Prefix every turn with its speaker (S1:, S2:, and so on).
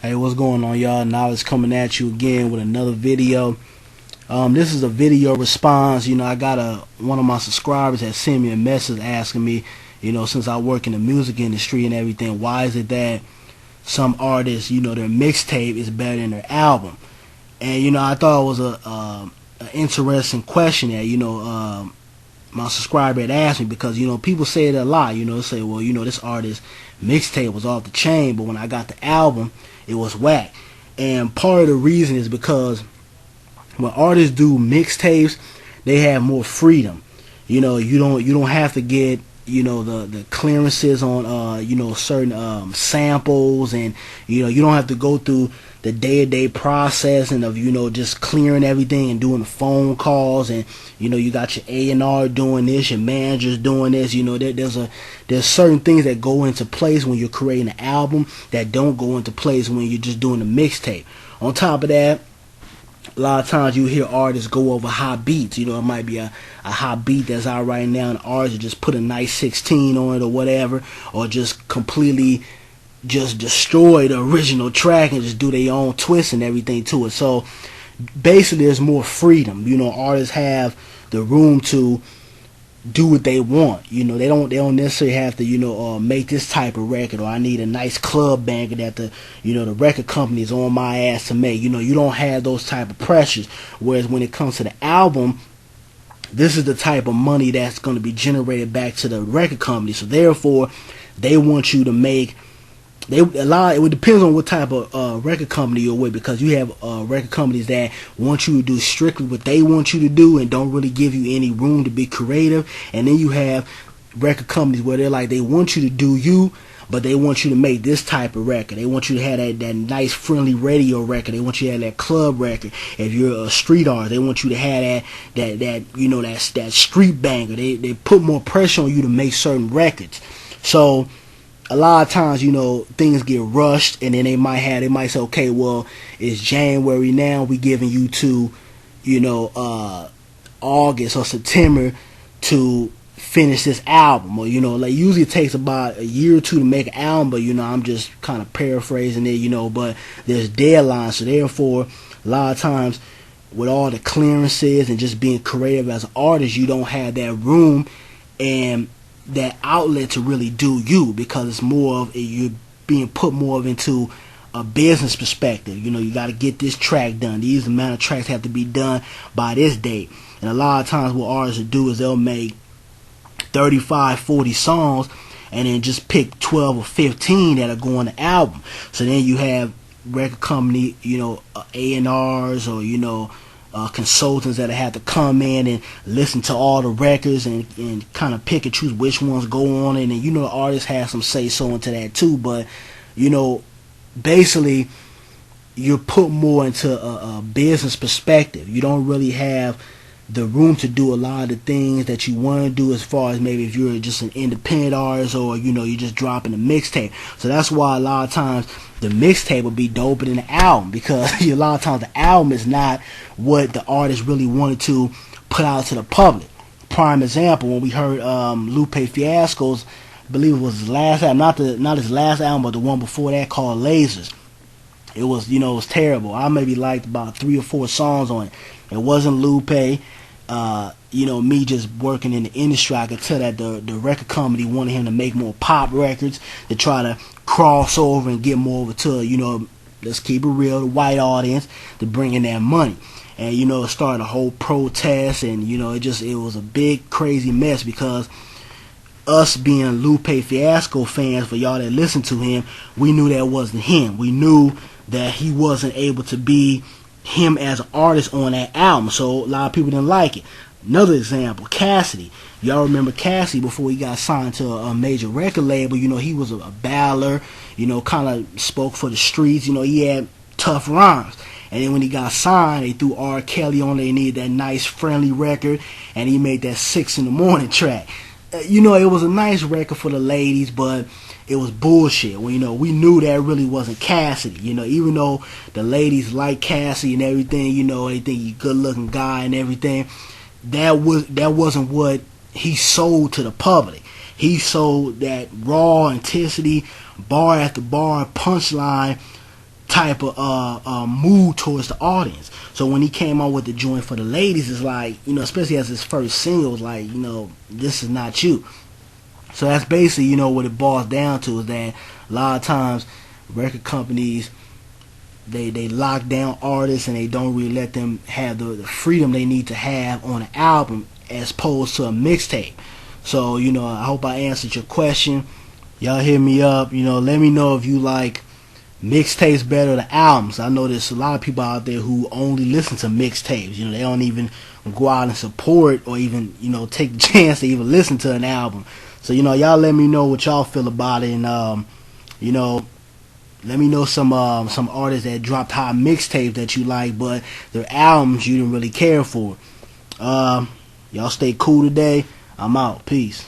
S1: Hey, what's going on, y'all? Knowledge coming at you again with another video. This is a video response. I got one of my subscribers that sent me a message asking me, since I work in the music industry and everything, why is it that some artists, their mixtape is better than their album? And I thought it was a interesting question that my subscriber had asked me, because people say it a lot. Say, well, this artist mixtape was off the chain, but when I got the album, it was whack. And part of the reason is because when artists do mixtapes, they have more freedom. You don't have to get the clearances on certain samples, and you don't have to go through the day-to-day processing of just clearing everything and doing the phone calls, and you got your A&R doing this, your managers doing this. There's certain things that go into place when you're creating an album that don't go into place when you're just doing a mixtape. On top of that, a lot of times you hear artists go over hot beats. It might be a hot beat that's out right now, and artists just put a nice 16 on it or whatever, or just completely just destroy the original track and just do their own twist and everything to it. So basically there's more freedom. Artists have the room to do what they want. They don't necessarily have to make this type of record, or I need a nice club banger that the record company is on my ass to make. You don't have those type of pressures. Whereas when it comes to the album, this is the type of money that's going to be generated back to the record company. So therefore, they want you to make. It depends on what type of record company you're with, because you have record companies that want you to do strictly what they want you to do and don't really give you any room to be creative. And then you have record companies where they're like, they want you to do you, but they want you to make this type of record. They want you to have that nice friendly radio record. They want you to have that club record. If you're a street artist, they want you to have that street banger. They put more pressure on you to make certain records. So a lot of times, things get rushed, and then they might say, okay, well, it's January now, we giving you to, August or September to finish this album. Or, usually it takes about a year or two to make an album, but, I'm just kind of paraphrasing it, but there's deadlines. So therefore, a lot of times, with all the clearances and just being creative as an artist, you don't have that room and that outlet to really do you, because it's more of you're being put more of into a business perspective. You got to get this track done. These amount of tracks have to be done by this date. And a lot of times what artists will do is they'll make 35, 40 songs and then just pick 12 or 15 that are going on the album. So then you have record company, A&Rs, or consultants that have to come in and listen to all the records and kind of pick and choose which ones go on it. And the artist has some say so into that too. But basically you're put more into a business perspective. You don't really have the room to do a lot of the things that you want to do, as far as maybe if you're just an independent artist, or you're just dropping a mixtape. So that's why a lot of times the mixtape will be doper than the album, because a lot of times the album is not what the artist really wanted to put out to the public. Prime example, when we heard Lupe Fiasco's, I believe it was his last album, not his last album, but the one before that, called Lasers. It was, it was terrible. I maybe liked about 3 or 4 songs on it. It wasn't Lupe. Me just working in the industry, I could tell that the record company wanted him to make more pop records, to try to cross over and get more over to, let's keep it real, the white audience, to bring in that money. And, it started a whole protest, and, it was a big, crazy mess, because us being Lupe Fiasco fans, for y'all that listen to him, we knew that wasn't him. We knew that he wasn't able to be him as an artist on that album, so a lot of people didn't like it. Another example, Cassidy. Y'all remember Cassidy before he got signed to a major record label? He was a battler, kind of spoke for the streets. He had tough rhymes. And then when he got signed, they threw R. Kelly on there. They needed that nice, friendly record, and he made that 6 in the morning track. It was a nice record for the ladies, but it was bullshit. We knew that really wasn't Cassidy. Even though the ladies like Cassidy and everything, they think he's a good-looking guy and everything, that wasn't what he sold to the public. He sold that raw intensity, bar after bar, punchline type of mood towards the audience. So when he came out with the joint for the ladies, it's like, you know, especially as his first single, it's like, you know, this is not you. So that's basically, you know, what it boils down to, is that a lot of times record companies, they lock down artists and they don't really let them have the freedom they need to have on an album as opposed to a mixtape. So, you know, I hope I answered your question. Y'all hit me up, you know, let me know if you like mixtapes better than albums. I know there's a lot of people out there who only listen to mixtapes. You know, they don't even go out and support or even, you know, take the chance to even listen to an album. So, you know, y'all let me know what y'all feel about it, and you know, let me know some artists that dropped hot mixtapes that you like, but their albums you didn't really care for. Y'all stay cool today. I'm out. Peace.